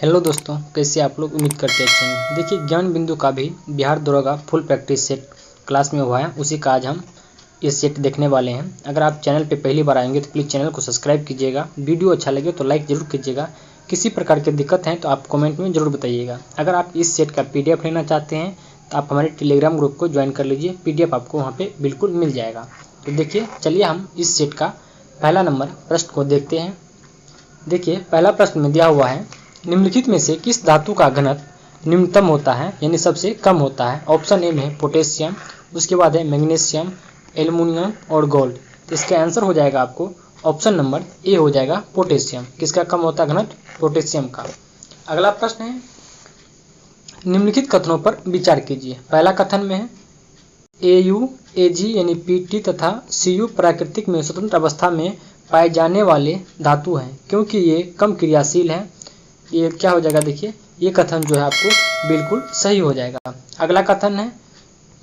Hello दोस्तों, कैसे आप लोग? उम्मीद करते अच्छे हैं। देखिए, ज्ञान बिंदु का भी बिहार दरोगा फुल प्रैक्टिस सेट क्लास में हुआ है, उसी का आज हम ये सेट देखने वाले हैं। अगर आप चैनल पे पहली बार आएंगे तो प्लीज़ चैनल को सब्सक्राइब कीजिएगा। वीडियो अच्छा लगे तो लाइक ज़रूर कीजिएगा। किसी प्रकार की दिक्कत है तो आप कमेंट में ज़रूर बताइएगा। अगर आप इस सेट का PDF लेना चाहते हैं तो आप हमारे टेलीग्राम ग्रुप को ज्वाइन कर लीजिए। PDF आपको वहाँ पर बिल्कुल मिल जाएगा। तो देखिए, चलिए हम इस सेट का पहला नंबर प्रश्न को देखते हैं। देखिए, पहला प्रश्न में दिया हुआ है, निम्नलिखित में से किस धातु का घनत्व निम्नतम होता है, यानी सबसे कम होता है। ऑप्शन ए में है पोटेशियम, उसके बाद है मैग्नीशियम, एल्युमिनियम और गोल्ड। तो इसका आंसर हो जाएगा आपको ऑप्शन नंबर ए हो जाएगा पोटेशियम। किसका कम होता है घनत्व? पोटेशियम का। अगला प्रश्न है, निम्नलिखित कथनों पर विचार कीजिए। पहला कथन में है AU, AG यानी PT तथा CU प्राकृतिक में स्वतंत्र अवस्था में पाए जाने वाले धातु हैं क्योंकि ये कम क्रियाशील हैं। ये क्या हो जाएगा? देखिए, ये कथन जो है आपको बिल्कुल सही हो जाएगा। अगला कथन है,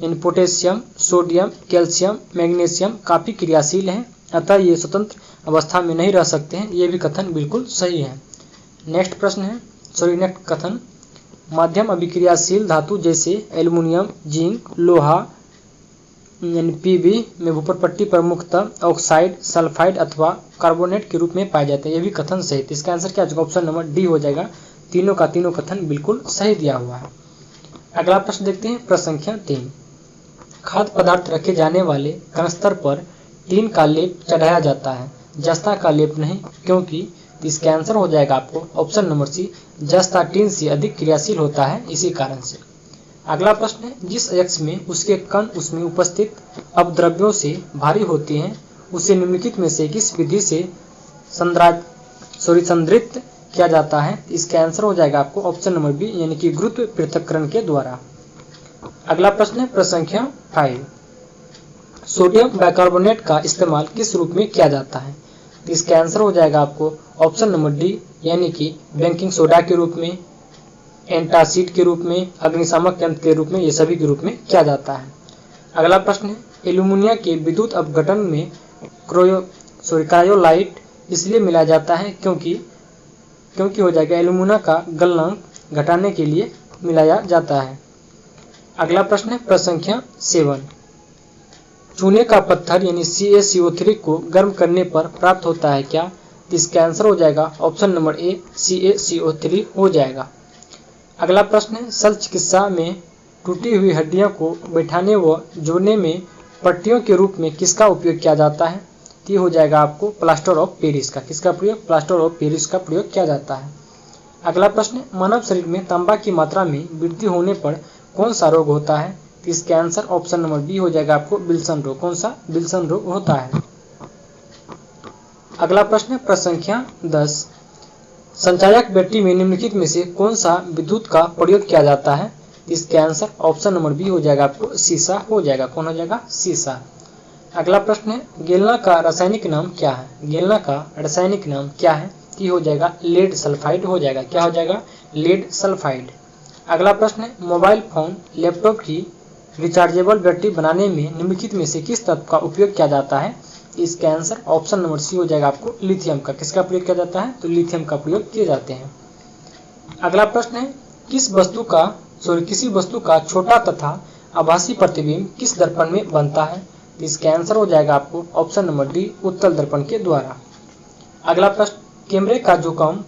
इन पोटेशियम, सोडियम, कैल्शियम, मैग्नीशियम काफ़ी क्रियाशील हैं, अतः ये स्वतंत्र अवस्था में नहीं रह सकते हैं। ये भी कथन बिल्कुल सही है। नेक्स्ट प्रश्न है, नेक्स्ट कथन, मध्यम अभिक्रियाशील धातु जैसे एल्युमिनियम, जिंक, लोहा यानी PB में ऊपर पट्टी पर मुख्यतः ऑक्साइड, सल्फाइड अथवा कार्बोनेट के रूप में पाए जाते हैं। ये भी कथन सही है। इसका आंसर क्या होगा? ऑप्शन नंबर डी हो जाएगा। तीनों का तीनों कथन बिल्कुल सही दिया हुआ है। अगला प्रश्न देखते हैं, प्रश्न संख्या 3। खाद्य पदार्थ रखे जाने वाले कणस्तर पर टीन का लेप चढ़ाया जाता है, जस्ता का लेप नहीं, क्योंकि? इसका आंसर हो जाएगा आपको ऑप्शन नंबर सी, जस्ता टीन से अधिक क्रियाशील होता है, इसी कारण से। अगला प्रश्न है, जिस अयस्क में उसके कण उसमें उपस्थित अपद्रव्यों से भारी होते हैं उसे निम्नलिखित में से किस विधि से संदृत किया जाता है? इसका आंसर हो जाएगा आपको ऑप्शन नंबर बी, यानी कि गुरुत्व पृथक्करण के द्वारा। अगला प्रश्न है, प्रश्न संख्या 5। सोडियम बाइकार्बोनेट का इस्तेमाल किस रूप में किया जाता है? इसका आंसर हो जाएगा आपको ऑप्शन नंबर डी, यानी कि बेकिंग सोडा के रूप में, एंटासिड के रूप में, अग्निशामक यंत्र के रूप में, ये सभी के रूप में किया जाता है। अगला प्रश्न है, एल्यूमिनियम के विद्युत अपघटन में क्रायोलाइट इसलिए मिलाया जाता है क्योंकि हो जाएगा एल्यूमिनियम का गलनांक घटाने के लिए मिलाया जाता है। अगला प्रश्न है, प्रश्न संख्या 7। चूने का पत्थर यानी CaCO3 को गर्म करने पर प्राप्त होता है क्या? इसका आंसर हो जाएगा ऑप्शन नंबर ए, CaCO3 हो जाएगा। अगला प्रश्न है, शल्य चिकित्सा में टूटी हुई हड्डियों को बैठाने व जोड़ने में पट्टियों के रूप में किसका उपयोग किया जाता है? ये हो जाएगा आपको प्लास्टर ऑफ पेरिस का। किसका प्रयोग? प्लास्टर ऑफ पेरिस का प्रयोग किया जाता है। अगला प्रश्न, मानव शरीर में तांबा की मात्रा में वृद्धि होने पर कौन सा रोग होता है? इसका आंसर ऑप्शन नंबर बी हो जाएगा आपको विल्सन रोग। कौन सा? विल्सन रोग होता है। अगला प्रश्न, प्रश्न संख्या 10। संचायक बैटरी में निम्नलिखित में से कौन सा विद्युत का प्रयोग किया जाता है? इसके आंसर ऑप्शन नंबर बी हो जाएगा आपको सीसा हो जाएगा। कौन हो जाएगा? सीसा। अगला प्रश्न है, गेलना का रासायनिक नाम क्या है? गेलना का रासायनिक नाम क्या है? ये हो जाएगा लेड सल्फाइड हो जाएगा। क्या हो जाएगा? Lead sulphide. अगला प्रश्न है, मोबाइल फोन, लैपटॉप की रिचार्जेबल बैटरी बनाने में निम्नलिखित में से किस तत्व का उपयोग किया जाता है? इसका आंसर ऑप्शन नंबर सी हो जाएगा आपको लिथियम का। किसका प्रयोग किया जाता है? तो लिथियम का प्रयोग किए जाते हैं। अगला प्रश्न है, किसी वस्तु का छोटा तथा आभासी प्रतिबिंब किस दर्पण में बनता है? इसका आंसर हो जाएगा आपको ऑप्शन नंबर डी, उत्तल दर्पण के द्वारा। अगला प्रश्न, कैमरे का जो काम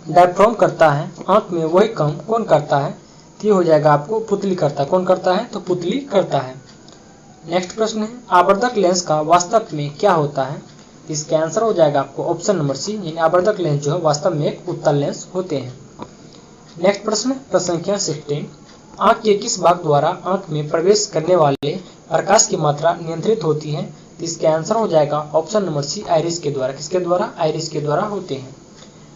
डायफ्राम करता है आंख में वही काम कौन करता है? ये हो जाएगा आपको पुतली करता है। कौन करता है? तो पुतली करता है। नेक्स्ट प्रश्न है, आवर्धक लेंस का वास्तव में क्या होता है? इसका आंसर हो जाएगा आपको ऑप्शन नंबर सी, यानी आवर्धक लेंस जो है वास्तव में एक उत्तल लेंस होते हैं। नेक्स्ट प्रश्न, प्रश्न संख्या 16। आंख के किस भाग द्वारा आंख में प्रवेश करने वाले प्रकाश की मात्रा नियंत्रित होती है? इसका आंसर हो जाएगा ऑप्शन नंबर सी, आइरिस के द्वारा। किसके द्वारा? आइरिस के द्वारा होते हैं।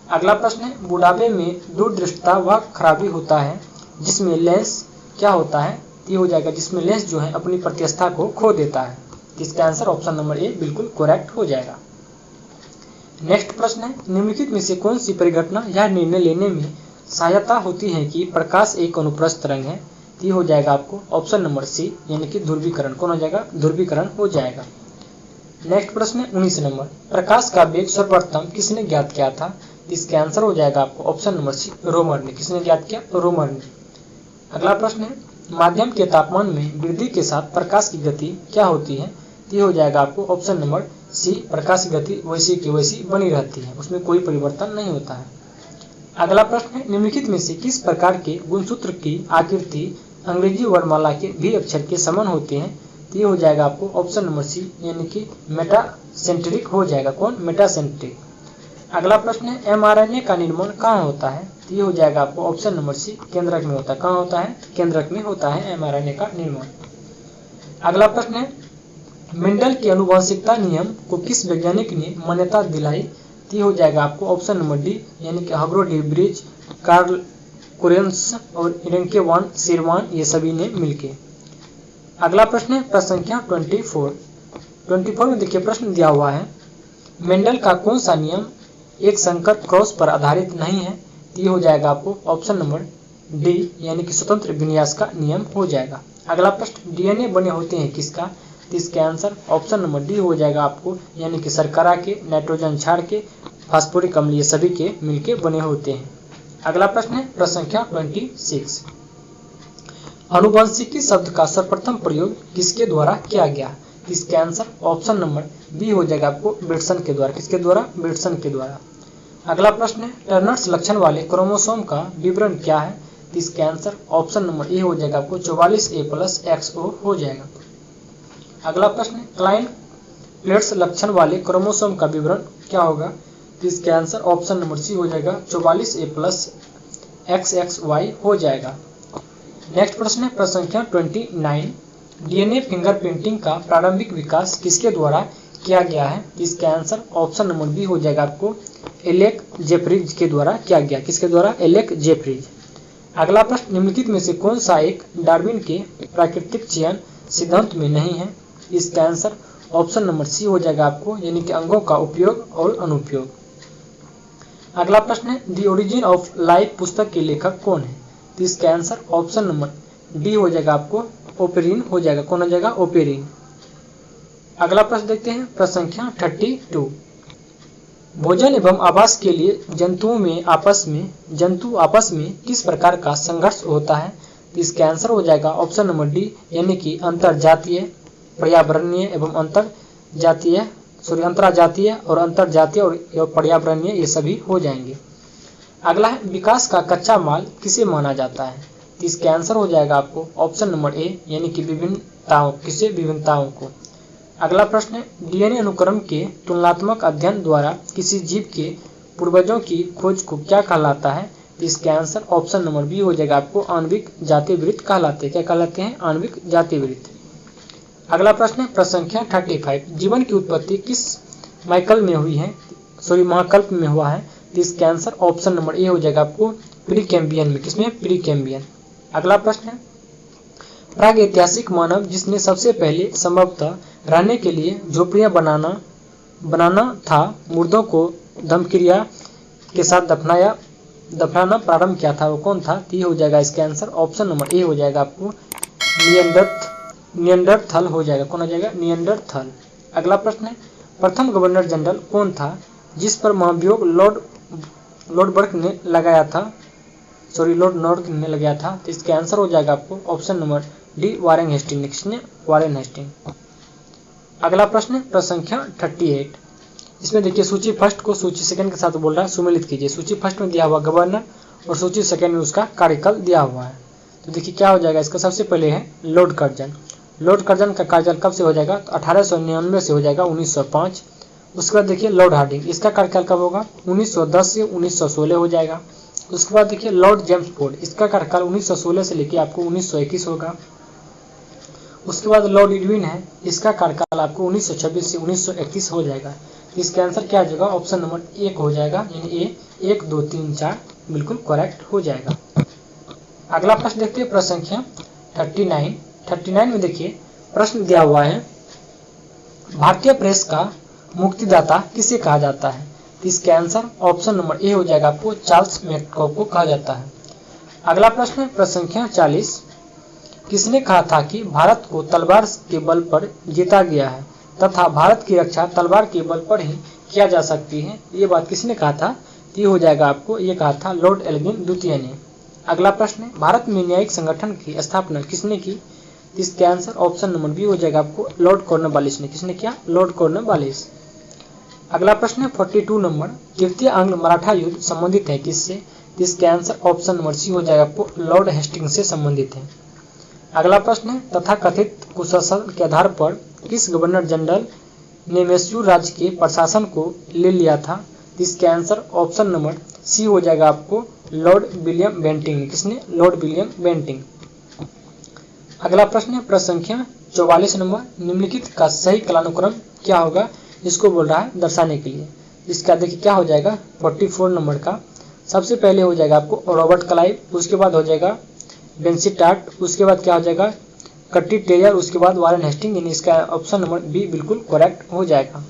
अगला प्रश्न है, बुढ़ापे में दूरदृष्टता वह खराबी होता है जिसमें लेंस क्या होता है? ये हो जाएगा जिसमें लेंस जो है अपनी प्रत्यक्षता को खो देता है। इसका आंसर ऑप्शन नंबर ए बिल्कुल करेक्ट हो जाएगा। नेक्स्ट प्रश्न है, निम्नलिखित में से कौन सी परिघटना यह निर्णय लेने में सहायता होती है कि प्रकाश एक अनुप्रस्थ तरंग है? ये हो जाएगा आपको ऑप्शन नंबर सी, यानी कि ध्रुवीकरण। कौन हो जाएगा? ध्रुवीकरण हो जाएगा। नेक्स्ट प्रश्न है 19 नंबर, प्रकाश का वेग सर्वप्रथम किसने ज्ञात किया था? इसका आंसर हो जाएगा आपको ऑप्शन नंबर सी, रोमर ने। किसने ज्ञात किया? रोमर ने। अगला प्रश्न है, माध्यम के तापमान में वृद्धि के साथ प्रकाश की गति क्या होती है? ये हो जाएगा आपको ऑप्शन नंबर सी, प्रकाश की गति वैसी की वैसी बनी रहती है, उसमें कोई परिवर्तन नहीं होता है। अगला प्रश्न है, निम्नलिखित में से किस प्रकार के गुणसूत्र की आकृति अंग्रेजी वर्णमाला के भी अक्षर के समान होते हैं? ये हो जाएगा आपको ऑप्शन नंबर सी, यानी कि मेटासेंट्रिक हो जाएगा। कौन? मेटासेंट्रिक। अगला प्रश्न है, एमआरएनए का निर्माण कहाँ होता है? ये हो जाएगा आपको ऑप्शन नंबर सी, केंद्रक में होता है। कहाँ होता है? केंद्रक में होता है एमआरएनए का निर्माण। अगला प्रश्न है, मेंडल के आनुवंशिकता नियम को किस वैज्ञानिक ने मान्यता दिलाई? ये हो जाएगा आपको ऑप्शन नंबर डी, यानी कि हग्रो डी ब्रिज, कार्ल कुरेंस और रेंके वान शेरवान, ये सभी ने मिलके। अगला प्रश्न है प्रश्न संख्या 24 में देखिए प्रश्न दिया हुआ है, मेंडल का कौन सा नियम एक संकर क्रॉस पर आधारित नहीं है? ये हो जाएगा आपको ऑप्शन नंबर डी, यानी कि स्वतंत्र विन्यास का नियम हो जाएगा। अगला प्रश्न, डीएनए बने होते हैं किसका? इसका आंसर ऑप्शन नंबर डी हो जाएगा आपको, यानी कि शर्करा के, नाइट्रोजन क्षार के, फास्फोरिक अम्ल, ये सभी के मिलके बने होते हैं। अगला प्रश्न है प्रश्न संख्या 26, आनुवंशिकी शब्द का सर्वप्रथम प्रयोग किसके द्वारा किया गया? इसका आंसर ऑप्शन नंबर बी हो जाएगा आपको, बेटसन के द्वारा। किसके द्वारा? बेटसन के द्वारा। अगला प्रश्न है, टर्नर्स लक्षण वाले क्रोमोसोम का विवरण क्या है? इसका आंसर ऑप्शन नंबर ए हो जाएगा आपको, 44A+XO हो जाएगा। अगला प्रश्न है, क्लाइन प्लेट्स लक्षण वाले क्रोमोसोम का विवरण क्या होगा? इसका आंसर ऑप्शन नंबर सी हो जाएगा, 44A+XXY हो जाएगा। नेक्स्ट प्रश्न है प्रश्न संख्या 29, डीएनए फिंगरप्रिंटिंग का प्रारंभिक विकास किसके द्वारा किया गया है? इसका आंसर ऑप्शन नंबर बी हो जाएगा आपको, एलेक जेफरीज के द्वारा किया गया। किसके द्वारा? Alec Jeffreys. अगला प्रश्न, निम्नलिखित में से कौन सा एक डार्विन के प्राकृतिक चयन सिद्धांत में नहीं है? इसका आंसर ऑप्शन नंबर सी हो जाएगा आपको, यानी कि अंगों का उपयोग और अनुपयोग। अगला प्रश्न है, द ओरिजिन ऑफ लाइफ पुस्तक के लेखक कौन है? तो इसका आंसर ऑप्शन नंबर डी हो जाएगा आपको, ओपेरिन हो जाएगा। कौन हो जाएगा? ओपेरिन। अगला प्रश्न देखते हैं प्रश्न संख्या 32, भोजन एवं आवास के लिए जंतु आपस में किस प्रकार का संघर्ष होता है? तो इसका आंसर हो जाएगा ऑप्शन नंबर डी, यानी कि अंतरजातीय, पर्यावरणीय एवं अंतरजातीय और अंतरजातीय और पर्यावरणीय, ये सभी हो जाएंगे। अगला है, विकास का कच्चा माल किसे माना जाता है? तो इसका आंसर हो जाएगा आपको ऑप्शन नंबर ए, यानी कि विभिन्नताओं। किसे? विभिन्नताओं को। अगला प्रश्न है, डीएनए अनुक्रम के तुलनात्मक अध्ययन द्वारा किसी जीव के पूर्वजों की खोज को क्या कहलाता है? इसका आंसर ऑप्शन नंबर बी हो जाएगा आपको, आणविक जातिवृत्त कहलाते हैं। क्या कहलाते हैं? आणविक जातिवृत्त। अगला प्रश्न है प्रश्न संख्या 35, जीवन की उत्पत्ति किस महाकल्प में हुआ है? इसका आंसर ऑप्शन नंबर ए हो जाएगा आपको, प्रीकैम्बियन में। किसमें? प्रीकैम्बियन। अगला प्रश्न है, प्रागैतिहासिक मानव जिसने सबसे पहले संभवतः रहने के लिए झोपड़ियां बनाना था, मुर्दों को दमक्रिया के साथ दफनाना प्रारंभ किया था, वो कौन था? ये हो जाएगा इसका आंसर ऑप्शन नंबर ए हो जाएगा आपको, नियंडरथल हो जाएगा। कौन हो जाएगा? नियंडरथल। अगला प्रश्न है, प्रथम गवर्नर जनरल कौन था जिस पर महाभियोग लॉर्ड नॉर्थ ने लगाया था? तो इसका आंसर हो जाएगा आपको option number D, Warren Hastings. किसने? Warren Hastings. अगला प्रश्न है प्रश्न संख्या 38, इसमें देखिए सूची फर्स्ट को सूची सेकंड के साथ बोल रहा है, सुमेलित कीजिए। सूची फर्स्ट में दिया हुआ गवर्नर और सूची सेकंड में उसका कार्यकाल दिया हुआ है। तो देखिए क्या हो जाएगा इसका, सबसे पहले है लॉर्ड कर्जन। लॉर्ड कर्जन का कार्यकाल कब से हो जाएगा? तो 1899 से हो जाएगा 1905। उसके बाद देखिए लॉर्ड हार्डिंग, इसका कार्यकाल कब होगा? 1910 से 1916 हो जाएगा। उसके बाद देखिए लॉर्ड जेम्स फोर्ड, इसका कार्यकाल 1916 से लेकर आपको 1921 होगा। उसके बाद लॉर्ड इरविन है, इसका कार्यकाल आपको 1926 से 1931 हो जाएगा। इसका आंसर क्या आ जाएगा? ऑप्शन नंबर 1 हो जाएगा, यानी ए 1 2 3 4 बिल्कुल करेक्ट हो जाएगा। अगला प्रश्न देखते हैं प्रश्न संख्या 39 में देखिए प्रश्न दिया हुआ है, भारतीय प्रेस का मुक्तिदाता किसे कहा जाता है? इसका आंसर ऑप्शन नंबर ए हो जाएगा आपको, चार्ल्स मैककॉ को कहा जाता है। अगला प्रश्न है प्रश्न संख्या 40, किसने कहा था कि भारत को तलवार के बल पर जीता गया है तथा भारत की रक्षा तलवार के बल पर ही किया जा सकती है? ये बात किसने कहा था? ये हो जाएगा आपको, ये कहा था लॉर्ड एल्गिन द्वितीय ने। अगला प्रश्न है, भारत में न्यायिक संगठन की स्थापना किसने की? इसका आंसर ऑप्शन नंबर बी हो जाएगा आपको, लॉर्ड कॉर्नवालिस ने। किसने किया? Lord Cornwallis. अगला प्रश्न है 42 नंबर, तृतीय आंग्ल मराठा युद्ध संबंधित है किससे? इसका आंसर ऑप्शन नंबर सी हो जाएगा आपको, लॉर्ड हेस्टिंग्स से संबंधित है। अगला प्रश्न है, तथाकथित कुशासन के आधार पर किस गवर्नर जनरल ने मैसूर राज्य के प्रशासन को ले लिया था? इसका आंसर ऑप्शन नंबर सी हो जाएगा आपको, लॉर्ड विलियम बेंटिंग। किसने? Lord William Bentinck. अगला प्रश्न है प्रश्न संख्या 44 नंबर, निम्नलिखित का सही कालानुक्रम क्या होगा? इसको बोल रहा है दर्शाने के लिए। इसका देखिए क्या हो जाएगा 44 नंबर का। सबसे पहले हो जाएगा आपको रॉबर्ट क्लाइव, उसके बाद हो जाएगा बेंसिटाट, उसके बाद क्या हो जाएगा कट्टी टेयर, उसके बाद वारेन हेस्टिंग। यानी इसका ऑप्शन नंबर बी बिल्कुल करेक्ट हो जाएगा।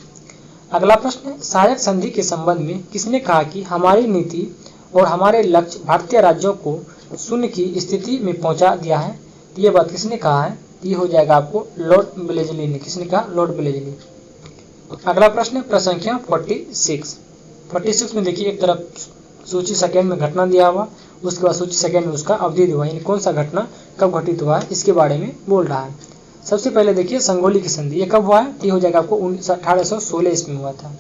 अगला प्रश्न है, सहायक संधि के संबंध में किसने कहा कि हमारी नीति और हमारे लक्ष्य भारतीय राज्यों को शून्य की स्थिति में पहुंचा दिया है? ये बात किसने कहा है? ये हो जाएगा आपको लॉर्ड ब्लेजली ने। किसने कहा? लॉर्ड ब्लेजली। अगला प्रश्न है प्रश्न संख्या 46 में देखिए एक तरफ सूची सेकेंड में घटना दिया हुआ, उसके बाद सूची सेकेंड में उसका अवधि दिया हुआ, यानी कौन सा घटना कब घटित हुआ है इसके बारे में बोल रहा है। सबसे पहले देखिए संगोली की संधि, ये कब हुआ है? ये हो जाएगा आपको 1816 ईस्वी में हुआ था।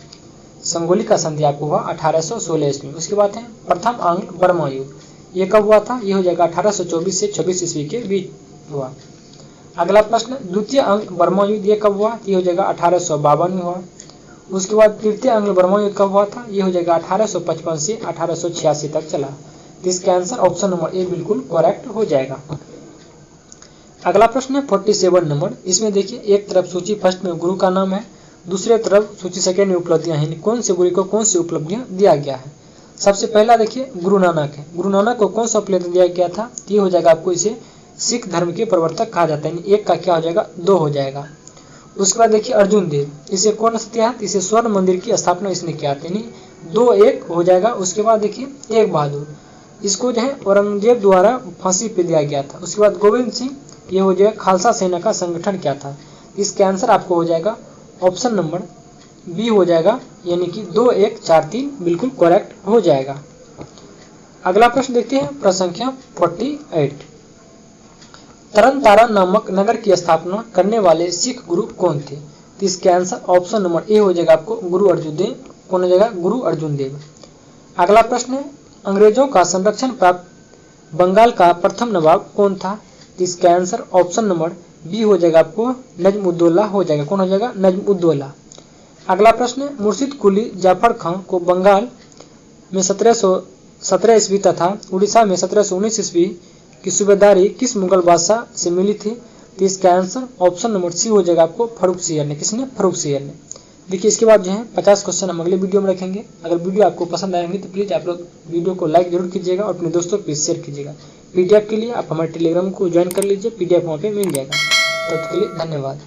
संगोली का संधि आपको हुआ 1816 ईस्वी में। उसके बाद है प्रथम आंग्ल बर्मा युद्ध, ये कब हुआ था? ये हो जाएगा 1824 से 26 ईस्वी के बीच हुआ। अगला प्रश्न, द्वितीय आंग्ल बर्मा युद्ध ये कब हुआ? ये हो जाएगा 1852 में हुआ। उसके बाद तृतीय आंग्ल बर्मा युद्ध कब हुआ था? ये हो जाएगा 1855 से 1886 तक चला। इसका आंसर ऑप्शन नंबर ए बिल्कुल करेक्ट हो जाएगा। अगला प्रश्न है 47 नंबर, इसमें देखिए एक तरफ सूची फर्स्ट में गुरु का नाम है, दूसरे तरफ सूची सेकेंड में उपलब्धियां हैं, कौन से गुरु को कौन सी उपलब्धियां दिया गया है। सबसे पहला देखिए गुरु नानक है। गुरु नानक को कौन सा उपलब्धि दिया गया था? ये हो जाएगा आपको, इसे सिख धर्म के प्रवर्तक कहा जाता है। एक का क्या हो जाएगा? 2 हो जाएगा। उसके बाद देखिए अर्जुन देव, इसे कौन सा दिया? इसे स्वर्ण मंदिर की स्थापना इसने किया था, यानी 2 1 हो जाएगा। उसके बाद देखिए तेग बहादुर, इसको जो है औरंगजेब द्वारा फांसी पे दिया गया था। उसके बाद गोविंद सिंह, ये हो जाएगा खालसा सेना का संगठन क्या था। इसका आंसर आपको हो जाएगा ऑप्शन नंबर बी हो जाएगा, यानी कि 2 1 4 3 बिल्कुल करेक्ट हो जाएगा। अगला प्रश्न देखते हैं प्रश्न संख्या 48, तरन तारण नामक नगर की स्थापना करने वाले सिख गुरु कौन थे? इसका आंसर ऑप्शन नंबर ए हो जाएगा आपको, गुरु अर्जुन देव। कौन हो जाएगा? गुरु अर्जुन देव। अगला प्रश्न है, अंग्रेजों का संरक्षण प्राप्त बंगाल का प्रथम नवाब कौन था? इसका आंसर ऑप्शन नंबर बी हो जाएगा आपको, नजमुद्दौला हो जाएगा। कौन हो जाएगा? नजमुद्दौला। अगला प्रश्न है, मुर्शिद कुली जाफर खान को बंगाल में 1717 ईस्वी तथा उड़ीसा में 1719 ईस्वी की सूबेदारी किस मुगल बादशाह से मिली थी? तो इसका आंसर ऑप्शन नंबर सी हो जाएगा आपको, फर्रुख सियर ने। किसने? फर्रुख सियर ने। देखिए इसके बाद जो है 50 क्वेश्चन हम अगले वीडियो में रखेंगे। अगर वीडियो आपको पसंद आएंगे तो प्लीज़ आप लोग वीडियो को लाइक जरूर कीजिएगा और अपने दोस्तों को शेयर कीजिएगा। पीडीएफ के लिए आप हमारे टेलीग्राम को ज्वाइन कर लीजिए, पीडीएफ वहाँ पे मिल जाएगा। तब तक के लिए धन्यवाद।